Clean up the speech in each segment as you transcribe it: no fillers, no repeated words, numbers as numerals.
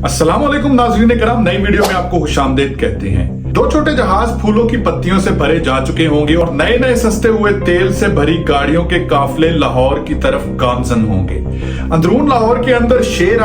अस्सलाम वालेकुम नाज़रीन कराम, नई वीडियो में आपको खुशामदीद कहते हैं। दो छोटे जहाज फूलों की पत्तियों से भरे जा चुके होंगे और नए नए सस्ते हुए तेल से भरी गाड़ियों के काफिले लाहौर की तरफ गामजन होंगे। अंदरून लाहौर के अंदर शेर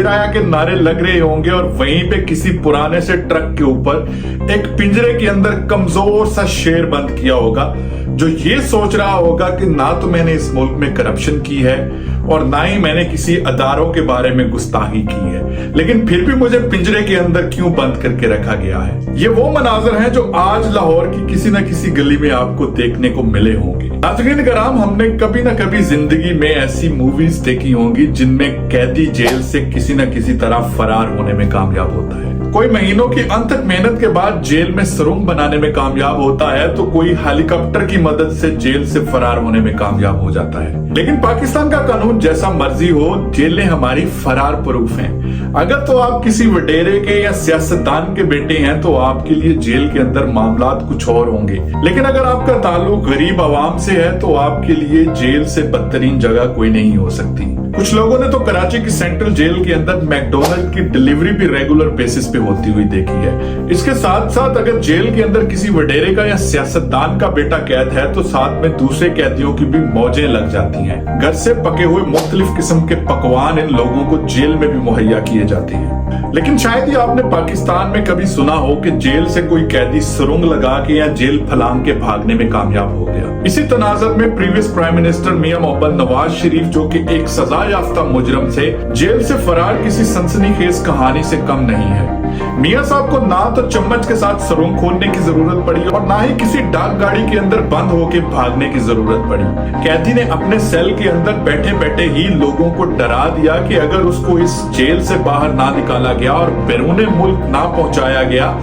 आया के नारे लग रहे होंगे और वहीं पे किसी पुराने से ट्रक के ऊपर एक पिंजरे के अंदर कमजोर सा शेर बंद किया होगा, जो ये सोच रहा होगा कि ना तो मैंने इस मुल्क में करप्शन की है और ना ही मैंने किसी अदारों के बारे में गुस्ताखी की है, लेकिन फिर भी मुझे पिंजरे के अंदर क्यों बंद करके रखा गया है। ये वो मनाजर हैं जो आज लाहौर की किसी न किसी गली में आपको देखने को मिले होंगे। नाज़रीन कराम, हमने कभी न कभी जिंदगी में ऐसी मूवीज देखी होंगी जिनमें कैदी जेल से किसी न किसी तरह फरार होने में कामयाब होता है। कोई महीनों की अनथक मेहनत के बाद जेल में सुरंग बनाने में कामयाब होता है, तो कोई हेलीकॉप्टर की मदद से जेल से फरार होने में कामयाब हो जाता है। लेकिन पाकिस्तान का कानून जैसा मर्जी हो, जेलें हमारी फरार प्रूफ हैं। अगर तो आप किसी वडेरे के या सियासतदान के बेटे हैं तो आपके लिए जेल के अंदर मामलात कुछ और होंगे, लेकिन अगर आपका ताल्लुक गरीब आवाम से है तो आपके लिए जेल से बदतरीन जगह कोई नहीं हो सकती। कुछ लोगों ने तो कराची की सेंट्रल जेल के अंदर मैकडोनल्ड की डिलीवरी भी रेगुलर बेसिस पे होती हुई देखी है। इसके साथ साथ अगर जेल के अंदर किसी वडेरे का या सियासतदान का बेटा कैद है तो साथ में दूसरे कैदियों की भी मौजें लग जाती हैं। घर से पके हुए मुख्तलिफ किस्म के पकवान इन लोगों को जेल में भी मुहैया किए जाते हैं। लेकिन शायद ही आपने पाकिस्तान में कभी सुना हो कि जेल से कोई कैदी सुरंग लगा के या जेल फलांग के भागने में कामयाब हो गया। इसी तनाजर में प्रीवियस प्राइम मिनिस्टर मियां मोहम्मद नवाज शरीफ, जो कि एक सजा याफ्ता मुजरम से जेल से फरार किसी सनसनीखेज कहानी से कम नहीं है। मियां साहब को ना तो चम्मच के साथ सुरंग खोलने की जरूरत पड़ी और ना ही किसी डाक गाड़ी के अंदर बंद होकर भागने की जरूरत पड़ी। कैदी ने अपने सेल के अंदर बैठे बैठे ही लोगों को डरा दिया कि अगर उसको इस जेल से बाहर ना निकाला गया और बैरूने मुल्क ना पहुंचाया गया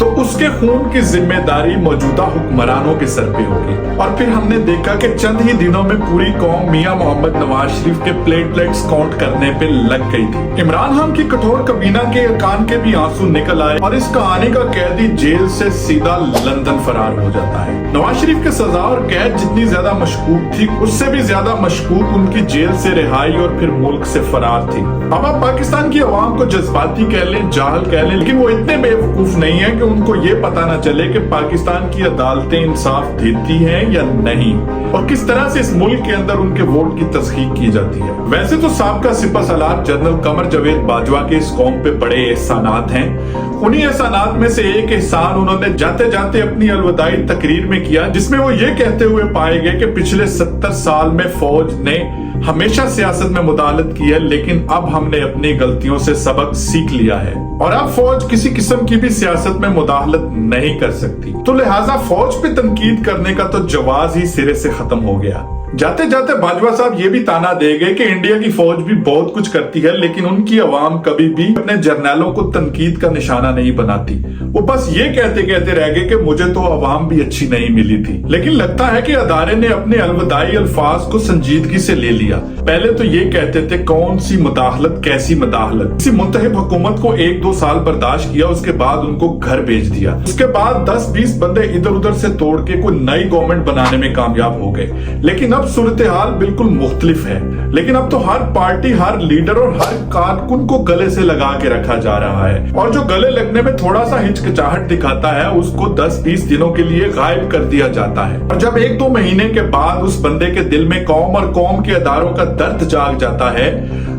तो उसके खून की जिम्मेदारी मौजूदा हुक्मरानों के सर पे होगी। और फिर हमने देखा कि चंद ही दिनों में पूरी कौम मियां मोहम्मद नवाज शरीफ के प्लेटलेट्स काउंट करने पे लग गई थी। इमरान खान की कठोर कबीना के कान के भी आंसू निकल आए और इस कहानी का कैदी जेल से सीधा लंदन फरार हो जाता है। नवाज शरीफ के सजा और कैद जितनी ज्यादा मशकूक थी, उससे भी ज्यादा मशकूक उनकी जेल से रिहाई और फिर मुल्क से फरार थी। अब आप पाकिस्तान की अवाम को जज्बाती कह लें, जाहल कह लें, लेकिन वो इतने बेवकूफ नहीं है कि उनको ये पता ना चले कि पाकिस्तान की अदालतें इंसाफ देती हैं या नहीं और किस तरह से इस मुल्क के अंदर उनके वोट की तस्दीक की जाती है। वैसे तो साबका सिपह सलार जनरल कमर जावेद बाजवा के इस कौम पे बड़े एहसानात हैं। उन्हीं एहसानात में से एक एहसान उन्होंने जाते जाते अपनी अलविदाई तकरीर में किया, जिसमें वो ये कहते हुए पाए गए कि पिछले 70 साल में फौज ने हमेशा सियासत में मुदाखलत की है, लेकिन अब हमने अपनी गलतियों से सबक सीख लिया है और अब फौज किसी किस्म की भी सियासत में मुदाखलत नहीं कर सकती। तो लिहाजा फौज पे तनकीद करने का तो जवाज ही सिरे से खत्म हो गया। जाते जाते बाजवा साहब ये भी ताना दे गए कि इंडिया की फौज भी बहुत कुछ करती है, लेकिन उनकी अवाम कभी भी अपने जर्नैलों को तनकीद का निशाना नहीं बनाती। वो बस ये कहते कहते रह गए कि मुझे तो अवाम भी अच्छी नहीं मिली थी। लेकिन लगता है कि अदारे ने अपने अलविदाई अल्फाज को संजीदगी से ले लिया। पहले तो ये कहते थे कौन सी मुदाखलत, कैसी मुदाखलत। किसी मुंतहिब हुकूमत को 1-2 साल बर्दाश्त किया, उसके बाद उनको घर भेज दिया। उसके बाद 10-20 बंदे इधर उधर से तोड़ के कोई नई गवर्नमेंट बनाने में कामयाब हो गए। लेकिन अब सूरत हाल बिल्कुल मुख्तलिफ है। लेकिन अब तो हर पार्टी, हर लीडर और हर कारकुन को गले से लगा के रखा जा रहा है और जो गले लगने में थोड़ा सा हिचकिचाहट दिखाता है उसको 10-20 दिनों के लिए गायब कर दिया जाता है। और जब 1-2 महीने के बाद उस बंदे के दिल में कौम और कौम के अदारों का दर्द जाग जाता है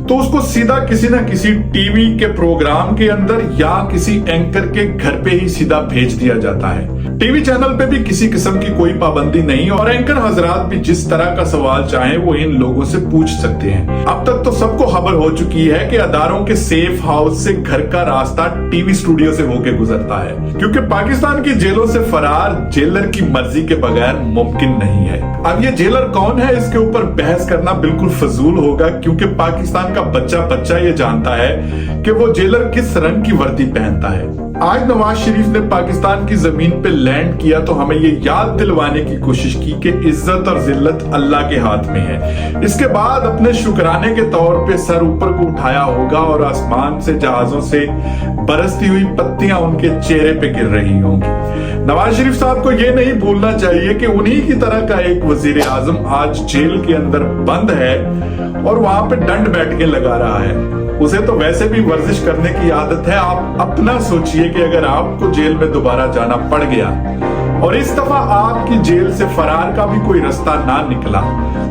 तो उसको सीधा किसी न किसी टीवी के प्रोग्राम के अंदर या किसी एंकर के घर पे ही सीधा भेज दिया जाता है। टीवी चैनल पे भी किसी किस्म की कोई पाबंदी नहीं और एंकर हजरात भी जिस तरह का सवाल चाहें वो इन लोगों से पूछ सकते हैं। अब तक तो सबको खबर हो चुकी है कि अदारों के सेफ हाउस से घर का रास्ता टीवी स्टूडियो से होके गुजरता है, क्योंकि पाकिस्तान की जेलों से फरार जेलर की मर्जी के बगैर मुमकिन नहीं है। अब ये जेलर कौन है, इसके ऊपर बहस करना बिल्कुल फजूल होगा, क्योंकि पाकिस्तान का बच्चा ये जानता है कि वो जेलर किस रंग की वर्दी पहनता है। आज नवाज शरीफ ने पाकिस्तान की जमीन पे लैंड किया तो हमें ये याद दिलवाने की कोशिश की कि इज्जत और जिल्लत अल्लाह के हाथ में है। इसके बाद अपने शुक्राने के तौर पे सर ऊपर को उठाया होगा और आसमान से जहाजों से बरसती हुई पत्तियां उनके चेहरे पे गिर रही होंगी। नवाज शरीफ साहब को ये नहीं भूलना चाहिए कि उन्हीं की तरह का एक वजीर आजम आज जेल के अंदर बंद है और वहां पे दंड बैठ के लगा रहा है। उसे तो वैसे भी वर्जिश करने की आदत है। आप अपना सोचिए कि अगर आपको जेल में दोबारा जाना पड़ गया और इस दफा आपकी जेल से फरार का भी कोई रास्ता ना निकला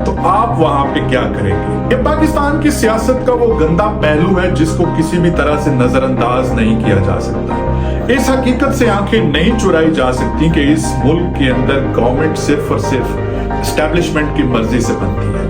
तो आप वहां पे क्या करेंगे? ये पाकिस्तान की सियासत का वो गंदा पहलू है जिसको किसी भी तरह से नजरअंदाज नहीं किया जा सकता। इस हकीकत से आंखें नहीं चुराई जा सकती कि इस मुल्क के अंदर गवर्नमेंट सिर्फ और सिर्फ एस्टेब्लिशमेंट की मर्जी से बनती है,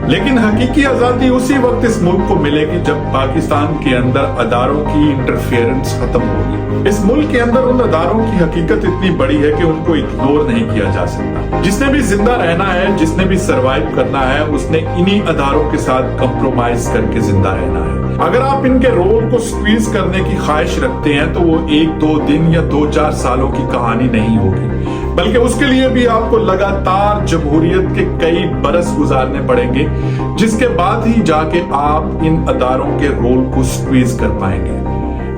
लेकिन हकीकी आजादी उसी वक्त इस मुल्क को मिलेगी जब पाकिस्तान के अंदर अदारों की इंटरफेरेंस खत्म होगी। इस मुल्क के अंदर उन अदारों की हकीकत इतनी बड़ी है कि उनको इग्नोर नहीं किया जा सकता। जिसने भी जिंदा रहना है, जिसने भी सरवाइव करना है, उसने इन्हीं अदारों के साथ कंप्रोमाइज करके जिंदा रहना है। अगर आप इनके रोल को स्क्वीज करने की ख्वाहिश रखते हैं तो वो 1-2 दिन या 2-4 सालों की कहानी नहीं होगी, बल्कि उसके लिए भी आपको लगातार जमहूरियत के कई बरस गुजारने पड़ेंगे, जिसके बाद ही जाके आप इन अदारों के रोल को स्क्वीज कर पाएंगे।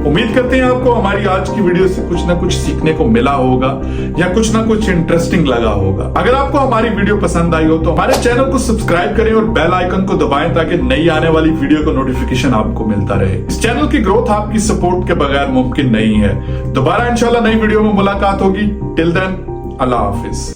उम्मीद करते हैं आपको हमारी आज की वीडियो से कुछ ना कुछ सीखने को मिला होगा या कुछ ना कुछ इंटरेस्टिंग लगा होगा। अगर आपको हमारी वीडियो पसंद आई हो तो हमारे चैनल को सब्सक्राइब करें और बेल आइकन को दबाएं ताकि नई आने वाली वीडियो का नोटिफिकेशन आपको मिलता रहे। इस चैनल की ग्रोथ आपकी सपोर्ट के बगैर मुमकिन नहीं है। दोबारा इंशाल्लाह नई वीडियो में मुलाकात होगी। टिल देन, अल्लाह हाफिज।